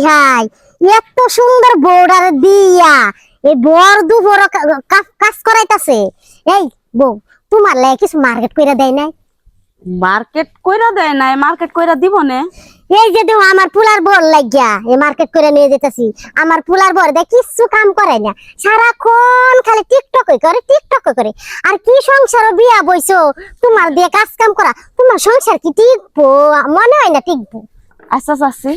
High এত সুন্দর বউডার দিয়া এই বর দুপুর কাজ করাইতাছে। এই বউ তোমার লাগে কিছু মার্কেট কইরা দেয় নাই? মার্কেট কইরা দেয় নাই, মার্কেট কইরা দিব না। এই যে দেখো আমার পুলার বর লাগিয়া এই মার্কেট করে নিয়ে যেতেছি। আমার পুলার বর দেখ কিছু কাম করে না, সারাক্ষণ খালি টিকটক করে। আর কি সংসার বিয়া বইছো, তোমার দিয়ে কাজ কাম করা, তোমার সংসার কি টিকবো? মনে হয় না টিকবো। আচ্ছা চাচি,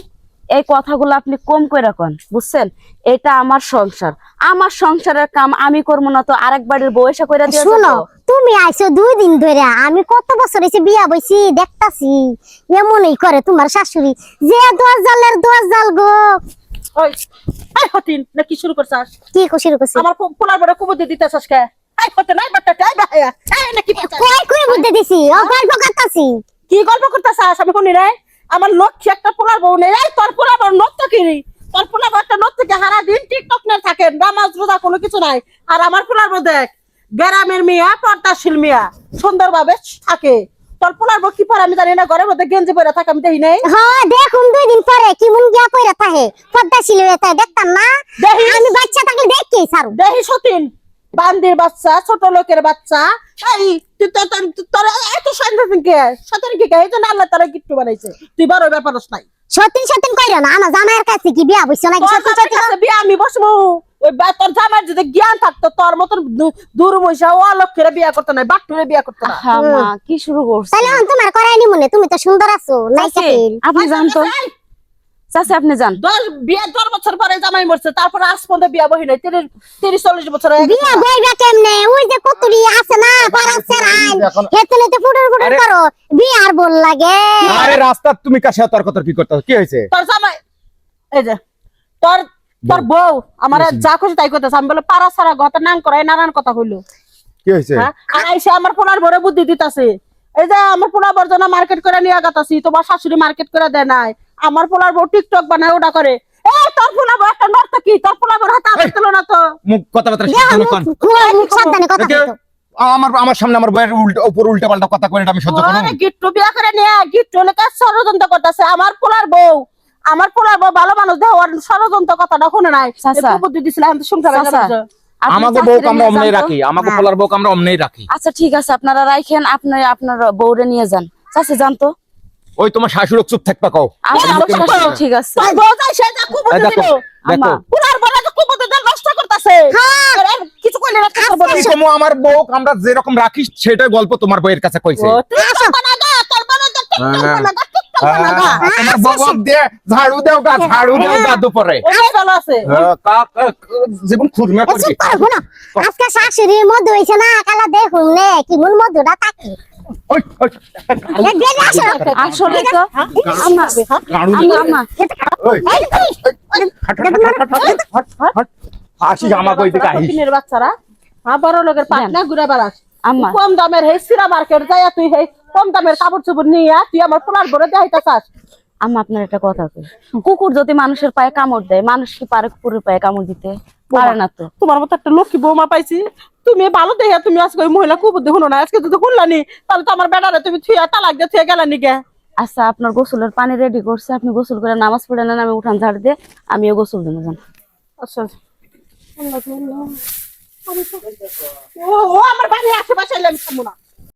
এই কথাগুলো আপনি কম কইরা কন, বুঝছেন? এটা আমার সংসার, আমার সংসারের কাম আমি করবো না তো আরেক বাড়ির বউ এসে কইরা দিয়ে শুনো, যাবো? তুমি আইছো 2 দিন ধরে, আমি কত বছর হইছে বিয়া বইছি দেখতাছি এমনই করে তোমার শাশুড়ি। যে দোয়ার জালের দোয়ার জাল গো। ওই এই হতিন না কি শুরু করছাস? কি শুরু করছিস? আমার পোলার বড় কুবুদ্ধি দিতেছাস কে? এই হতে নাই বাটাটা এই বায়া এই না কি করছাস? কই বুদ্ধি দিছি, ও গল্প করতাছি। কি গল্প করতেছাস আমি শুনি রে? আমার লক্ষ্য একটা পোলার বউ নেই। এই তোর পোলার বউ নষ্ট কিরি, তোর পোলার বউটা নষ্ট থেকে হারা দিন টিকটক না থাকে, নামাজ রোজা কোনো কিছু নাই। আর আমার পোলার বউ দেখ গ্রামের মিয়া, পর্দাশীল মিয়া, সুন্দরভাবে থাকে। তোর পোলার বউ কি পারে আমি জানি না, ঘরের মধ্যে গেঞ্জি পরে থাকে আমি দেখি নাই। হ্যাঁ দেখুন 2 দিন পরে কি মন গিয়া কইরা থাকে, পদ্মাশীল হয়ে থাকে, দেখতাম না? দেখিস? আমি বাচ্চা থাকলে দেখি সারু। দেহি সতীন বান্দির বাচ্চা, ছোট লোকের বাচ্চা। এই তোর এত সন্দেহ কে? সতীন কি এই জন্য আল্লাহ তারা গিট্টু বানাইছে, তুই বড় ব্যাপারস নাই। সত্যি কইরা না, আমার জামাইয়ের কাছে কি বিয়া বইছো নাকি? তোর সত্যি জামাইয়ের কাছে বিয়া আমি বসবো? ওই তোর জামাইয়ের যদি জ্ঞান থাকতো তোর মতন দূর মহিষা ও লক্ষ্যের বিয়া করতো না, বাট্টুরে বিয়া করতো না। হ্যাঁ মা, কি শুরু করছ? তাহলে এখন তোমার করাইনি মনে, তুমি তো সুন্দর আছো নাই চাচি, চাকিল। আপনি জান তো, চাচি আপনি জান। 10 বছর পরে জামাই মরছে, তারপরে আজ পর্যন্ত বিয়া বহি নাই। 30-40 বছর হয়ে গেছে। বিয়া বইবা কেমনে? ওই যে কতরি আছে না পারাছে রাই, হেতনে তো ফুটুর করো বিয়ার বল লাগে। আরে রাস্তা তুমি কাছে তর্ক করতেছ, কি হয়েছে? তোর জামাই এই যে তোর বউ আমার যা খুশি তাই করতেছে। আমি বলে পাড়া সারা ঘর নাম করাই নানান কথা হইলো। কি হয়েছে? হ্যাঁ, আর আইসা আমার পোলার বড় বুদ্ধি দিতাছে। এই যে আমার পোলার বর্জনা মার্কেট করে নিয়ে গাতাছি, তোমার শাশুড়ি মার্কেট করে দেয় নাই। আমার পোলার বউ টিকটক বানায় ওটা করে। এই তোর পোলার বউ একটা নর্তকী, তোর পোলার বউ হাতে আবার তুলো না তো। মুখ কথাবার্তা সাবধানে কোন। মুখ সাবধানে কথা বলো। আমার সামনে আমার বউয়ের উল্টা পাল্টা কথা কই, এটা আমি সহ্য করব না। আরে গিট্টু বিয়া করে নিয়ে গিট্টু লেখা ষড়যন্ত্র করতেছে। আমার পোলার বউ ভালো মানুষ দেহ, ওর ষড়যন্ত্র কথাটা শুনে নাই। চাচা। একটু বুদ্ধি দিছিল এখন তো সংসারে চাচা, যাবে। আপনি আমাকে চাচিরে বউ আমরা নিয়ে যান অমনেই তো। রাখি, আমাকে পোলার বউ আমরা অমনেই রাখি। আচ্ছা ঠিক আছে, আপনারা রাখেন, আপনি আপনার বউরে নিয়ে যান। চাচি যান তো। ওই তোমার শাশুড়ি চুপ থাকবা কও। আমার শাশুড়ি ঠিক আছে। তোর বউ যাই সে যা খুব বুদ্ধি দেখো দিল। দেখো, পুরার বলে তো খুব বুদ্ধি দিল, নষ্ট করতেছে। আরে কিছু কইলে না তোর বউ। এই তুমি আমার বউ আমরা যেরকম রাখি সেটাই গল্প তোমার বউয়ের কাছে কইছে। টিকটক বানাগা, তোর বলে তো টিকটক বানাগা, টিকটক বানাগা। তোমার বউ দিয়ে ঝাড়ু দাও গা দুপুরে। ওই ভালো আছে। জীবন খুরমা করবি। চুপ করো না, আজকে শাশুড়ির মধ্যে হইছে না, কালা দেখুন নে কি মন মধ্যটা থাকে। ওই এই বেরিয়ে আসো। আসলে তো আম্মা, গাড়ু আম্মা ওই আসি আমাকে ওই দিকে আসি। ফকিনের বাচ্চারা বড় লোকের পাটনা ঘুরে বেড়াস। আম্মা। কম দামের হে সিরা মার্কেট যাইয়া তুই হে কম দামের কাপড় চোপড় নিয়া তুই আমার পোলার ঘরে দেখাইতাছাস। আম্মা আপনার একটা কথা কই, কুকুর যদি মানুষের পায়ে কামড় দেয়, মানুষ কি পারে কুকুরের পায়ে কামড় দিতে? পারে না তো। তোমার মতো একটা লক্ষ্মী বৌমা পাইছি, তুমি ভালো দেখে তুমি আজকে ওই মহিলা খুব বুদ্ধি শুনো না। আজকে যদি শুনলানি তাহলে তো আমার বেটারে তুমি থুয়া তালাক দিয়ে থুয়া গেলানি গে। আচ্ছা আপনার গোসলের পানি রেডি করছে, আপনি গোসল করে নামাজ পড়ে নেন, আমি উঠান ঝাড় দিয়ে আমিও গোসল দেবো। যান। আচ্ছা ও আমার বাড়ির আশেপাশে এলে আমি থামবো না।